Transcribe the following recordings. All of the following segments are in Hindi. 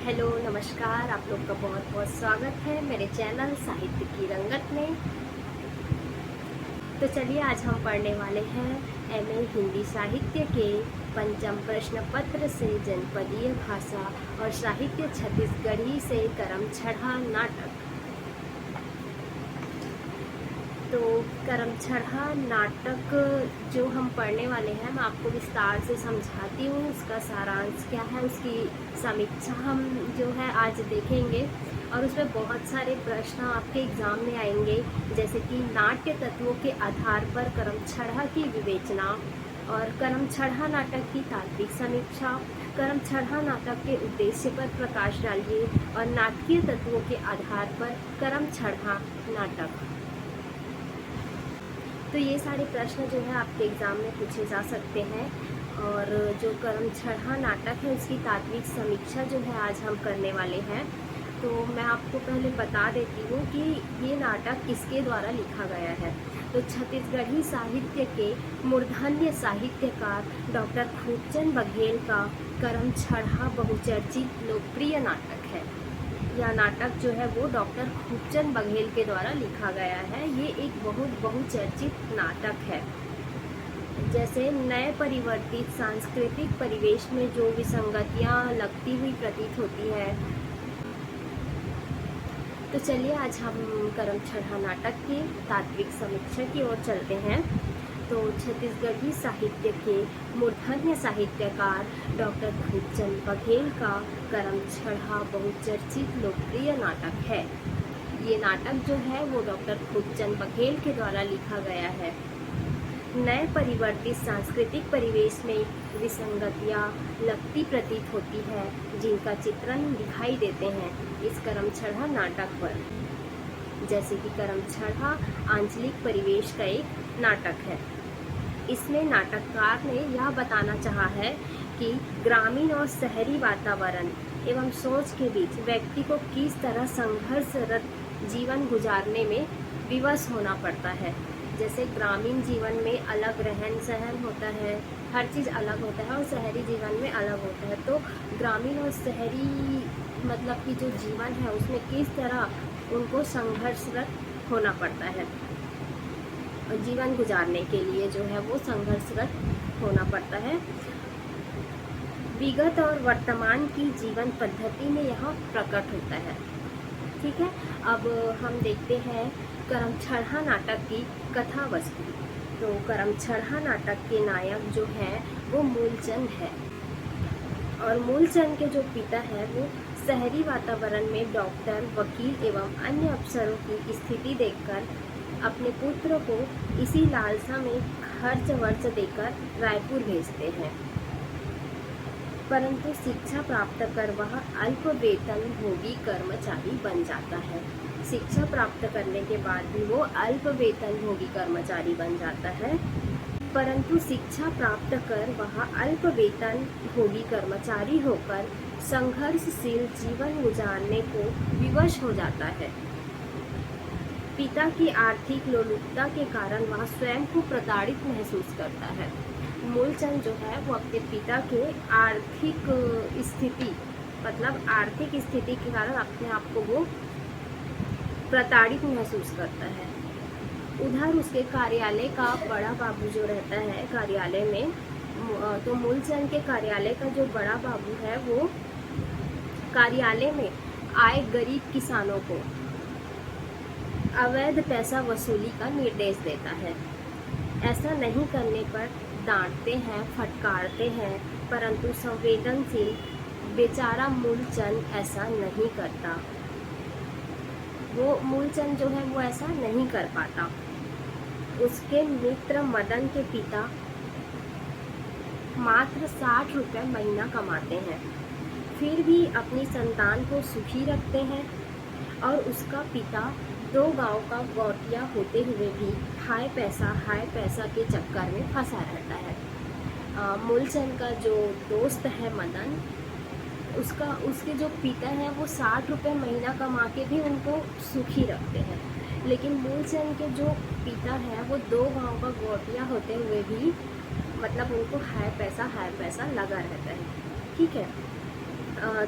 हेलो नमस्कार, आप लोग का बहुत बहुत स्वागत है मेरे चैनल साहित्य की रंगत में। तो चलिए आज हम पढ़ने वाले हैं एमए हिंदी साहित्य के पंचम प्रश्न पत्र से जनपदीय भाषा और साहित्य छत्तीसगढ़ी से करमछड़ा नाटक। तो करमछड़ा नाटक जो हम पढ़ने वाले हैं, मैं आपको विस्तार से समझाती हूँ। उसका सारांश क्या है, उसकी समीक्षा हम जो है आज देखेंगे और उसमें बहुत सारे प्रश्न आपके एग्जाम में आएंगे, जैसे कि नाट्य तत्वों के आधार पर करमछड़ा की विवेचना और करमछड़ा नाटक की तात्विक समीक्षा, करमछड़ा नाटक के उद्देश्य पर प्रकाश डालिए और नाटकीय तत्वों के आधार पर करमछड़ा नाटक। तो ये सारे प्रश्न जो है आपके एग्ज़ाम में पूछे जा सकते हैं। और जो करमछड़ा नाटक है उसकी तात्विक समीक्षा जो है आज हम करने वाले हैं। तो मैं आपको पहले बता देती हूँ कि ये नाटक किसके द्वारा लिखा गया है। तो छत्तीसगढ़ी साहित्य के मूर्धन्य साहित्यकार डॉक्टर खूबचंद बघेल का करमछड़ा बहुचर्चित लोकप्रिय नाटक है। यह नाटक जो है वो डॉक्टर खूबचंद बघेल के द्वारा लिखा गया है। ये एक बहुत बहुचर्चित नाटक है। जैसे नए परिवर्तित सांस्कृतिक परिवेश में जो विसंगतियां लगती हुई प्रतीत होती है। तो चलिए आज हम करमछड़ा नाटक की तात्विक समीक्षा की ओर चलते हैं। तो छत्तीसगढ़ी साहित्य के मूर्धन्य साहित्यकार डॉक्टर खूबचंद बघेल का करमछड़ा बहुचर्चित लोकप्रिय नाटक है। ये नाटक जो है वो डॉक्टर खूबचंद बघेल के द्वारा लिखा गया है। नए परिवर्तित सांस्कृतिक परिवेश में विसंगतियां लगती प्रतीत होती है, जिनका चित्रण दिखाई देते हैं इस करमछड़ा नाटक पर। जैसे कि करमछड़ा आंचलिक परिवेश का एक नाटक है। इसमें नाटककार ने यह बताना चाहा है कि ग्रामीण और शहरी वातावरण एवं सोच के बीच व्यक्ति को किस तरह संघर्षरत जीवन गुजारने में विवश होना पड़ता है। जैसे ग्रामीण जीवन में अलग रहन सहन होता है, हर चीज़ अलग होता है, और शहरी जीवन में अलग होता है। तो ग्रामीण और शहरी मतलब कि जो जीवन है उसमें किस तरह उनको संघर्षरत होना पड़ता है। जीवन गुजारने के लिए जो है वो संघर्षरत होना पड़ता है। विगत और वर्तमान की जीवन पद्धति में यह प्रकट होता है। ठीक है, अब हम देखते हैं करमछड़ा नाटक की कथा वस्तु। तो करमछड़ा नाटक के नायक जो है वो मूलचंद है, और मूलचंद के जो पिता है वो शहरी वातावरण में डॉक्टर, वकील एवं अन्य अफसरों की स्थिति देखकर अपने पुत्र को इसी लालसा में खर्च वर्च देकर रायपुर भेजते हैं। परंतु शिक्षा प्राप्त कर वह अल्प वेतन भोगी कर्मचारी बन जाता है। शिक्षा प्राप्त करने के बाद भी वो अल्प वेतन भोगी कर्मचारी बन जाता है। परंतु शिक्षा प्राप्त कर वह अल्प वेतन भोगी कर्मचारी होकर संघर्षशील जीवन गुजारने को विवश हो जाता है। पिता की आर्थिक लोलुपता के कारण वह स्वयं को प्रताड़ित महसूस करता है। मूलचंद जो है वो अपने पिता के आर्थिक स्थिति मतलब आर्थिक स्थिति के कारण अपने आप को वो प्रताड़ित महसूस करता है। उधर उसके कार्यालय का बड़ा बाबू जो रहता है कार्यालय में, तो मूलचंद के कार्यालय का जो बड़ा बाबू है वो कार्यालय में आए गरीब किसानों को अवैध पैसा वसूली का निर्देश देता है। ऐसा नहीं करने पर डांटते हैं, फटकारते हैं, परंतु संवेदनशील बेचारा मूलचंद ऐसा नहीं करता। वो मूलचंद जो है वो ऐसा नहीं कर पाता। उसके मित्र मदन के पिता मात्र 60 रुपये महीना कमाते हैं, फिर भी अपनी संतान को सुखी रखते हैं। और उसका पिता 2 गांव का गौटिया होते हुए भी हाय पैसा के चक्कर में फंसा रहता है। मूलचंद का जो दोस्त है मदन, उसके जो पिता हैं वो 60 रुपये महीना कमा के भी उनको सुखी रखते हैं, लेकिन मूलचंद के जो पिता हैं वो 2 गांव का गौटिया होते हुए भी मतलब उनको हाय पैसा लगा रहता है। ठीक है,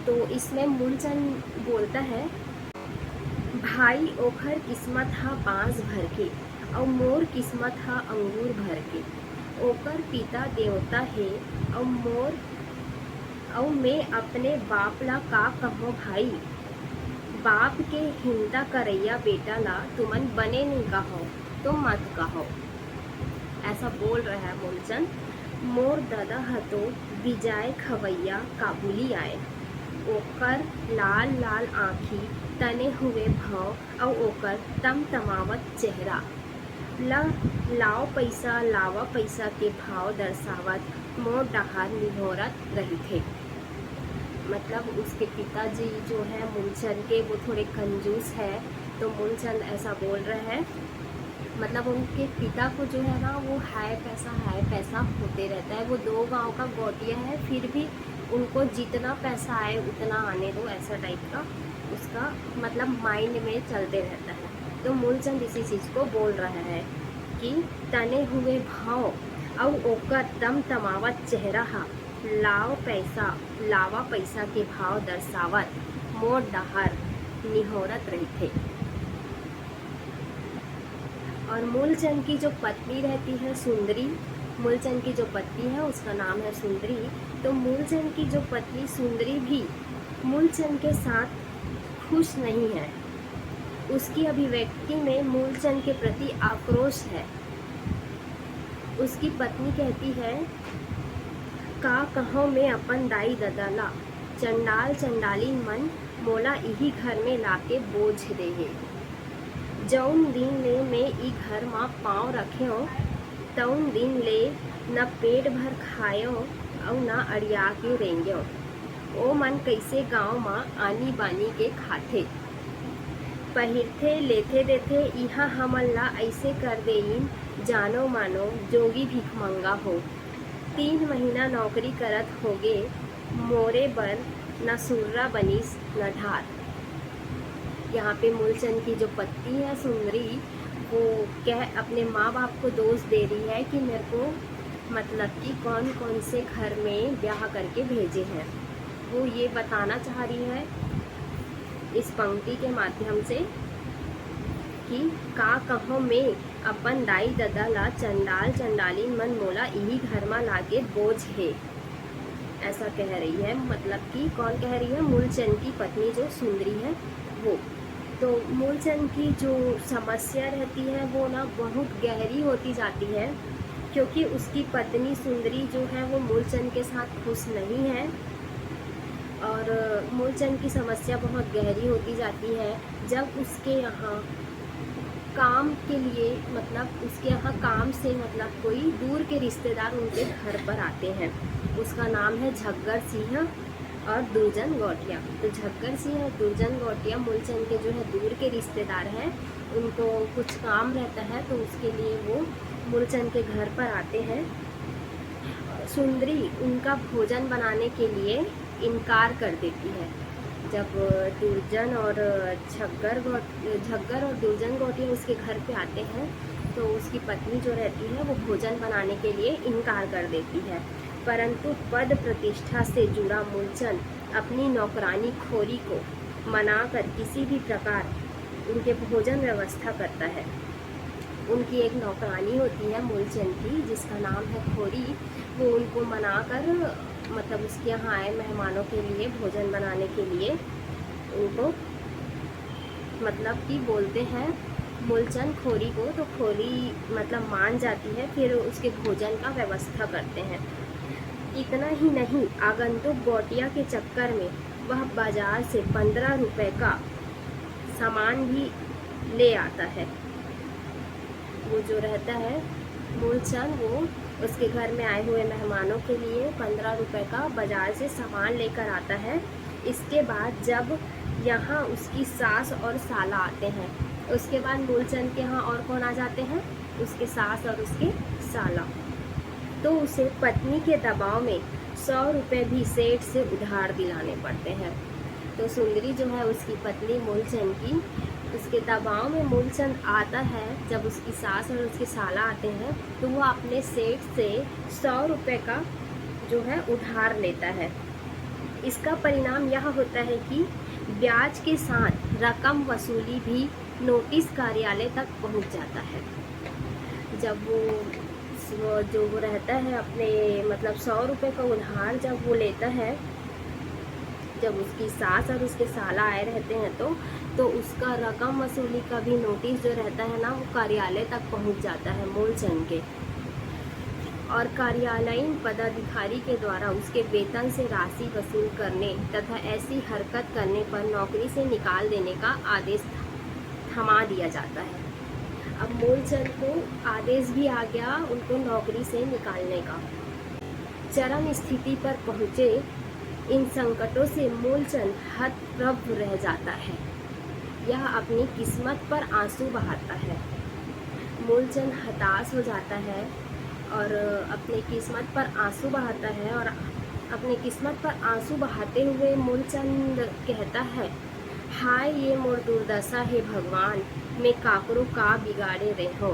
तो इसमें मूलचंद बोलता है, भाई ओखर किस्मत हा बांस भर के और मोर किस्मत हा अंगूर भर के। ओकर पिता देवता है और मोर और मैं अपने बाप ला का कहो भाई। बाप के हिंदा करैया बेटा ला तुमन बने नहीं कहो तो मत कहो। ऐसा बोल रहा है मूलचंद। मोर दादा हतो विजय खवैया काबुली आए। ओकर लाल लाल आँखी तने हुए भाव और ओकर तमतमावत चेहरा लाव पैसा लावा पैसा के भाव दर्शावत मोर डहार निहोरत रही थे। मतलब उसके पिताजी जो है मूलचंद के वो थोड़े कंजूस है, तो मूलचंद ऐसा बोल रहे हैं। मतलब उनके पिता को जो है ना वो हाय पैसा होते रहता है। वो 2 गांव का गोटिया है, फिर भी उनको जितना पैसा आए उतना आने दो, ऐसा टाइप का उसका मतलब माइंड में चलते रहता है। तो मूलचंद इसी चीज़ को बोल रहा है कि तने हुए भाव और ओकर तमतमावत चेहरा हा लावा पैसा के भाव दर्शावत मोर डहार निहोरत रही थे। और मूलचंद की जो पत्नी रहती है सुंदरी, मूलचंद की जो पत्नी है उसका नाम है सुंदरी। तो मूलचंद की जो पत्नी सुंदरी भी मूलचंद के साथ खुश नहीं है। उसकी अभिव्यक्ति में मूलचंद के प्रति आक्रोश है। उसकी पत्नी कहती है, का कहो मैं अपन दाई ददाला चंडाल चंडालीन मन मोला यही घर में लाके बोझ दे है। जौन दिन ले मैं ई घर में पाँव रखे तौन दिन ले न पेट भर खायो और न अड़िया के रेंगो। ओ मन कैसे गांव में आनी बानी के खाथे पहिरथे लेथे देथे, यहाँ हमन ला ऐसे कर देइन जानो मानो जोगी भिखमंगा हो। 3 महीना नौकरी करत होगे मोरे बर न सुर्रा बनीस न ढार। यहाँ पे मूलचंद की जो पत्नी है सुंदरी वो अपने माँ बाप को दोष दे रही है कि मेरे को मतलब कि कौन कौन से घर में ब्याह करके भेजे हैं। वो ये बताना चाह रही है इस पंक्ति के माध्यम से कि का कहो मैं अपन दाई ददा ला चंडाल चंडालीन मन मोला यही घर में लाके बोझ है, ऐसा कह रही है। मतलब कि कौन कह रही है? मूलचंद की पत्नी जो सुंदरी है वो। तो मूलचंद की जो समस्या रहती है वो ना बहुत गहरी होती जाती है, क्योंकि उसकी पत्नी सुंदरी जो है वो मूलचंद के साथ खुश नहीं है और मूलचंद की समस्या बहुत गहरी होती जाती है जब उसके यहाँ काम के लिए मतलब उसके यहाँ काम से मतलब कोई दूर के रिश्तेदार उनके घर पर आते हैं। उसका नाम है झग्गर सिंह और दुर्जन गौटिया। तो झग्गर सिंह और दुर्जन गौटिया मूलचंद के जो है दूर के रिश्तेदार हैं। उनको कुछ काम रहता है तो उसके लिए वो मूलचंद के घर पर आते हैं। सुंदरी उनका भोजन बनाने के लिए इनकार कर देती है। जब दुर्जन और झग्गर और दुर्जन गौटिया उसके घर पे आते हैं तो उसकी पत्नी जो रहती है वो भोजन बनाने के लिए इनकार कर देती है। परंतु पद प्रतिष्ठा से जुड़ा मूलचंद अपनी नौकरानी खोरी को मनाकर किसी भी प्रकार उनके भोजन व्यवस्था करता है। उनकी एक नौकरानी होती है मूलचंद की जिसका नाम है खोरी। वो उनको मनाकर मतलब उसके यहाँ आए मेहमानों के लिए भोजन बनाने के लिए उनको मतलब कि बोलते हैं मूलचंद खोरी को। तो खोरी मतलब मान जाती है, फिर उसके भोजन का व्यवस्था करते हैं। इतना ही नहीं, आगंतुक गौटिया के चक्कर में वह बाजार से 15 रुपए का सामान भी ले आता है। वो जो रहता है मूलचंद वो उसके घर में आए हुए मेहमानों के लिए 15 रुपए का बाजार से सामान लेकर आता है। इसके बाद जब यहाँ उसकी सास और साला आते हैं, उसके बाद मूलचंद के यहाँ और कौन आ जाते हैं? उसके सास और उसके साला। तो उसे पत्नी के दबाव में 100 रुपये भी सेठ से उधार दिलाने पड़ते हैं। तो सुंदरी जो है उसकी पत्नी मूलचंद की, उसके दबाव में मूलचंद आता है। जब उसकी सास और उसके साला आते हैं तो वो अपने सेठ से 100 रुपये का जो है उधार लेता है। इसका परिणाम यह होता है कि ब्याज के साथ रकम वसूली भी नोटिस कार्यालय तक पहुंच जाता है। जब वो जो वो रहता है अपने मतलब 100 रुपये का उधार जब वो लेता है, जब उसकी सास और उसके साला आए रहते हैं तो उसका रकम वसूली का भी नोटिस जो रहता है ना, वो कार्यालय तक पहुंच जाता है मूलचंद के, और कार्यालयीन पदाधिकारी के द्वारा उसके वेतन से राशि वसूल करने तथा ऐसी हरकत करने पर नौकरी से निकाल देने का आदेश थमा दिया जाता है। अब मूलचंद को आदेश भी आ गया उनको नौकरी से निकालने का। चरम स्थिति पर पहुँचे इन संकटों से मूलचंद हतप्रभ रह जाता है। यह अपनी किस्मत पर आंसू बहाता है। मूलचंद हताश हो जाता है और अपनी किस्मत पर आंसू बहाता है, और अपनी किस्मत पर आंसू बहाते हुए मूलचंद कहता है, हाय ये मोर दुर्दशा है भगवान, मैं काकरो का बिगाड़े रहो।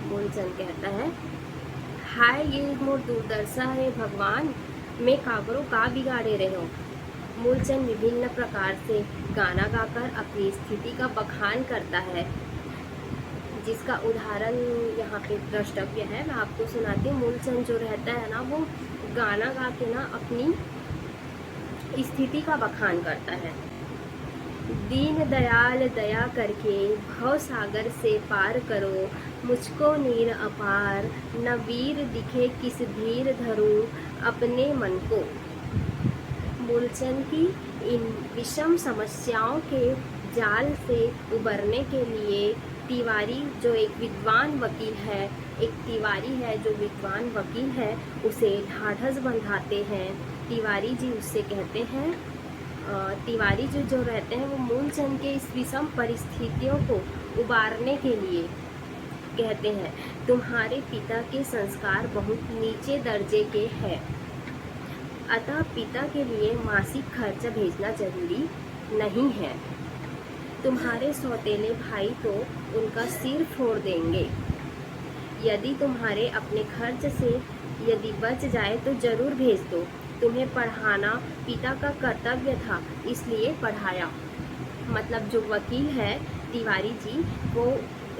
मूलचंद कहता है, हाय ये मोर दुर्दशा है भगवान, मैं काकरो का बिगाड़े रहो। मूलचंद विभिन्न प्रकार से गाना गाकर अपनी स्थिति का बखान करता है, जिसका उदाहरण यहाँ पे द्रष्टव्य है। मैं आपको सुनाती हूँ। मूलचंद जो रहता है ना, वो गाना गा के ना अपनी स्थिति का बखान करता है। दीन दयाल दया करके भव सागर से पार करो, मुझको नीर अपार, न वीर दिखे किस धीर धरूं अपने मन को। मूलचंद की इन विषम समस्याओं के जाल से उबरने के लिए तिवारी जो एक विद्वान वकील है, एक तिवारी है जो विद्वान वकील है, उसे ढाढ़स बंधाते हैं। तिवारी जी उससे कहते हैं, तिवारी जी जो रहते हैं वो मूलचंद के इस विषम परिस्थितियों को उबारने के लिए कहते हैं, तुम्हारे पिता के संस्कार बहुत नीचे दर्जे के हैं, अतः पिता के लिए मासिक खर्च भेजना जरूरी नहीं है। तुम्हारे सौतेले भाई तो उनका सिर फोड़ देंगे। यदि तुम्हारे अपने खर्च से यदि बच जाए तो जरूर भेज दो। तुम्हें पढ़ाना पिता का कर्तव्य था, इसलिए पढ़ाया। मतलब जो वकील है तिवारी जी, वो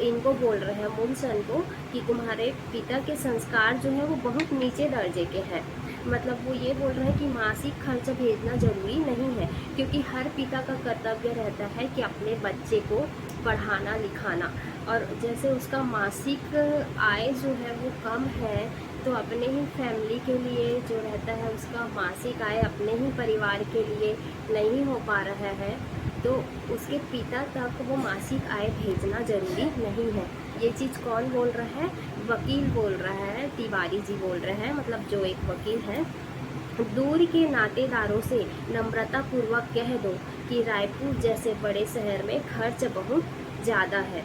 इनको बोल रहे हैं मूलचंद को कि तुम्हारे पिता के संस्कार जो है वो बहुत नीचे दर्जे के हैं। मतलब वो ये बोल रहे हैं कि मासिक खर्च भेजना ज़रूरी नहीं है, क्योंकि हर पिता का कर्तव्य रहता है कि अपने बच्चे को पढ़ाना लिखाना, और जैसे उसका मासिक आय जो है वो कम है, तो अपने ही फैमिली के लिए जो रहता है उसका मासिक आय अपने ही परिवार के लिए नहीं हो पा रहा है, तो उसके पिता तक वो मासिक आय भेजना ज़रूरी नहीं है। ये चीज़ कौन बोल रहा है? वकील बोल रहा है, तिवारी जी बोल रहे हैं, मतलब जो एक वकील है। दूर के नातेदारों से नम्रता पूर्वक कह दो कि रायपुर जैसे बड़े शहर में खर्च बहुत ज़्यादा है,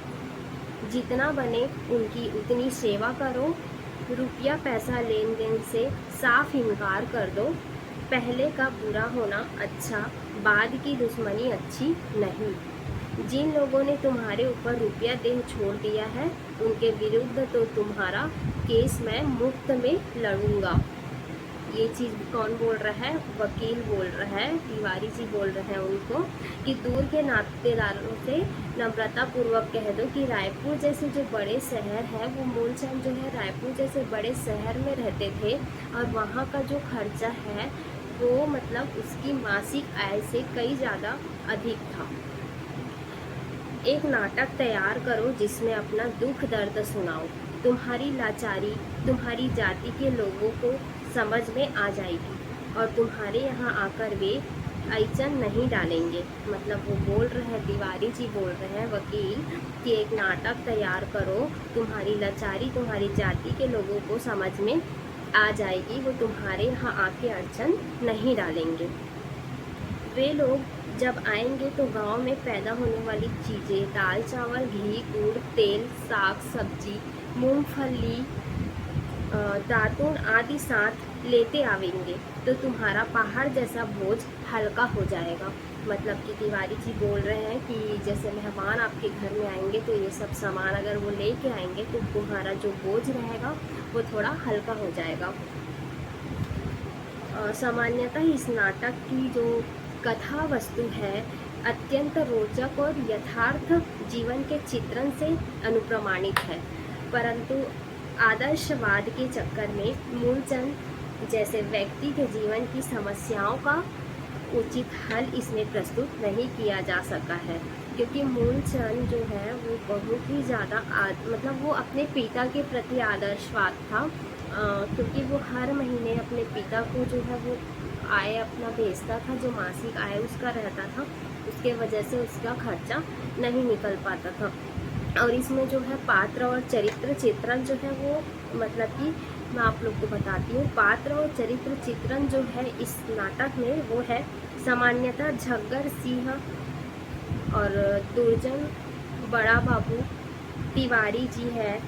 जितना बने उनकी उतनी सेवा करो। रुपया पैसा लेन देन से साफ इनकार कर दो। पहले का बुरा होना अच्छा, बाद की दुश्मनी अच्छी नहीं। जिन लोगों ने तुम्हारे ऊपर रुपया देह छोड़ दिया है, उनके विरुद्ध तो तुम्हारा केस मैं मुफ्त में लड़ूंगा। ये चीज़ कौन बोल रहा है? वकील बोल रहा है, तिवारी जी बोल रहे हैं उनको कि दूर के नातेदारों से नम्रता पूर्वक कह दो कि रायपुर जैसे जो बड़े शहर है, वो मूलचंद जो है रायपुर जैसे बड़े शहर में रहते थे, और वहाँ का जो खर्चा है वो मतलब उसकी मासिक आय से कई ज़्यादा अधिक था। एक नाटक तैयार करो जिसमें अपना दुख दर्द सुनाओ। तुम्हारी लाचारी तुम्हारी जाति के लोगों को समझ में आ जाएगी, और तुम्हारे यहाँ आकर वे अड़चन नहीं डालेंगे। मतलब वो बोल रहे हैं, तिवारी जी बोल रहे हैं वकील, कि एक नाटक तैयार करो, तुम्हारी लाचारी तुम्हारी जाति के लोगों को समझ में आ जाएगी, वो तुम्हारे यहाँ आके अड़चन नहीं डालेंगे। वे लोग जब आएंगे तो गांव में पैदा होने वाली चीज़ें, दाल चावल घी गुड़ तेल साग सब्जी मूंगफली दातून आदि साथ लेते आवेंगे, तो तुम्हारा पहाड़ जैसा बोझ हल्का हो जाएगा। मतलब कि तिवारी जी बोल रहे हैं कि जैसे मेहमान आपके घर में आएंगे तो ये सब सामान अगर वो लेके आएंगे तो तुम्हारा जो बोझ रहेगा वो थोड़ा हल्का हो जाएगा। सामान्यतः इस नाटक की जो कथा वस्तु है अत्यंत रोचक और यथार्थ जीवन के चित्रण से अनुप्रमाणित है, परंतु आदर्शवाद के चक्कर में मूलचंद जैसे व्यक्ति के जीवन की समस्याओं का उचित हल इसमें प्रस्तुत नहीं किया जा सका है, क्योंकि मूलचंद जो है वो बहुत ही ज़्यादा मतलब वो अपने पिता के प्रति आदर्शवाद था, क्योंकि वो हर महीने अपने पिता को जो है वो आय अपना भेजता था, जो मासिक आय उसका रहता था, उसके वजह से उसका खर्चा नहीं निकल पाता था। और इसमें जो है पात्र और चरित्र चित्रण जो है वो मतलब कि मैं आप लोग को बताती हूँ, पात्र और चरित्र चित्रण जो है इस नाटक में वो है सामान्यतः झग्गर सिंह और दुर्जन बड़ा बाबू तिवारी जी है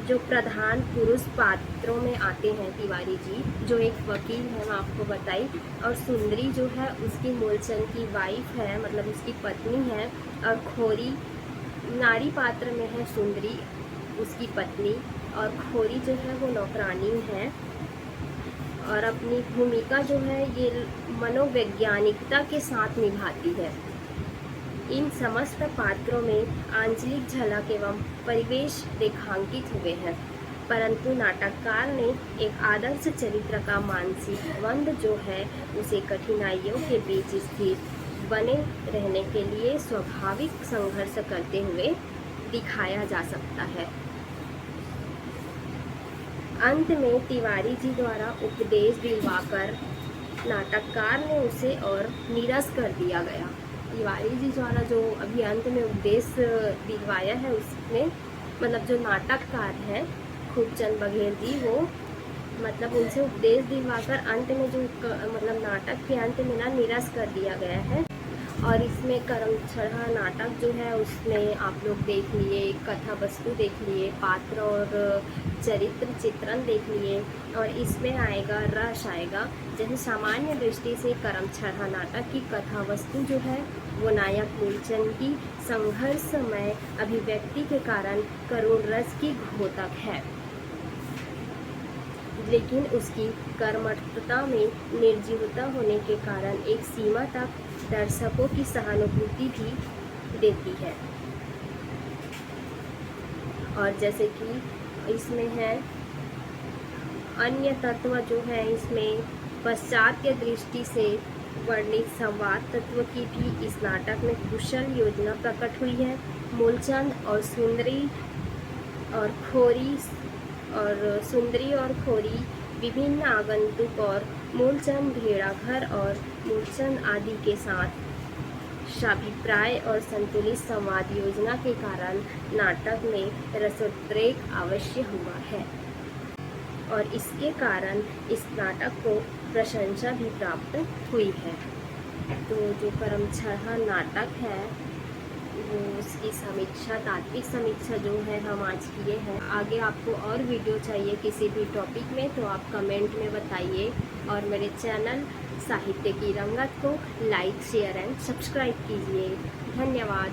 जो प्रधान पुरुष पात्रों में आते हैं। तिवारी जी जो एक वकील है, मैं आपको बताई, और सुंदरी जो है उसकी मूलचंद की वाइफ है, मतलब उसकी पत्नी है, और खोरी नारी पात्र में है सुंदरी उसकी पत्नी, और खोरी जो है वो नौकरानी है। और अपनी भूमिका जो है ये मनोवैज्ञानिकता के साथ निभाती है। इन समस्त पात्रों में आंचलिक झलक एवं परिवेश रेखांकित हुए हैं, परंतु नाटककार ने एक आदर्श चरित्र का मानसिक द्वंद जो है उसे कठिनाइयों के बीच स्थिर बने रहने के लिए स्वाभाविक संघर्ष करते हुए दिखाया जा सकता है। अंत में तिवारी जी द्वारा उपदेश दिलवाकर नाटककार ने उसे और निरस कर दिया गया। तिवारी जी द्वारा जो अभी अंत में उपदेश दिलवाया है उसमें मतलब जो नाटककार हैं खूबचंद बघेल जी, वो मतलब उनसे उपदेश दिलवाकर अंत में जो मतलब नाटक के अंत में ना निरस कर दिया गया है। और इसमें करमचढ़ा नाटक जो है उसमें आप लोग देख लिए, कथा वस्तु देख लिए, पात्र और चरित्र चित्रण देख लिए, और इसमें आएगा रस आएगा। जैसे सामान्य दृष्टि से करमचढ़ा नाटक की कथा वस्तु जो है वो नायक मूलचंद की संघर्षमय अभिव्यक्ति के कारण करुण रस की घोतक है, लेकिन उसकी कर्मठता में निर्जीवता होने के कारण एक सीमा तक दर्शकों की सहानुभूति भी देती है। और जैसे कि इसमें है अन्य तत्व जो है, इसमें पाश्चात्य दृष्टि से वर्णित संवाद तत्व की भी इस नाटक में कुशल योजना प्रकट हुई है। मूलचंद और सुंदरी और खोरी विभिन्न आगंतुक और मूलचंद भेड़ाघर और मूलचंद आदि के साथ शाभिप्राय और संतुलित संवाद योजना के कारण नाटक में रसोद्रेक अवश्य हुआ है, और इसके कारण इस नाटक को प्रशंसा भी प्राप्त हुई है। तो जो करमचढ़ा नाटक है वो उसकी समीक्षा, तात्विक समीक्षा जो है हम आज किए हैं। आगे आपको और वीडियो चाहिए किसी भी टॉपिक में तो आप कमेंट में बताइए, और मेरे चैनल साहित्य की रंगत को लाइक शेयर एंड सब्सक्राइब कीजिए। धन्यवाद।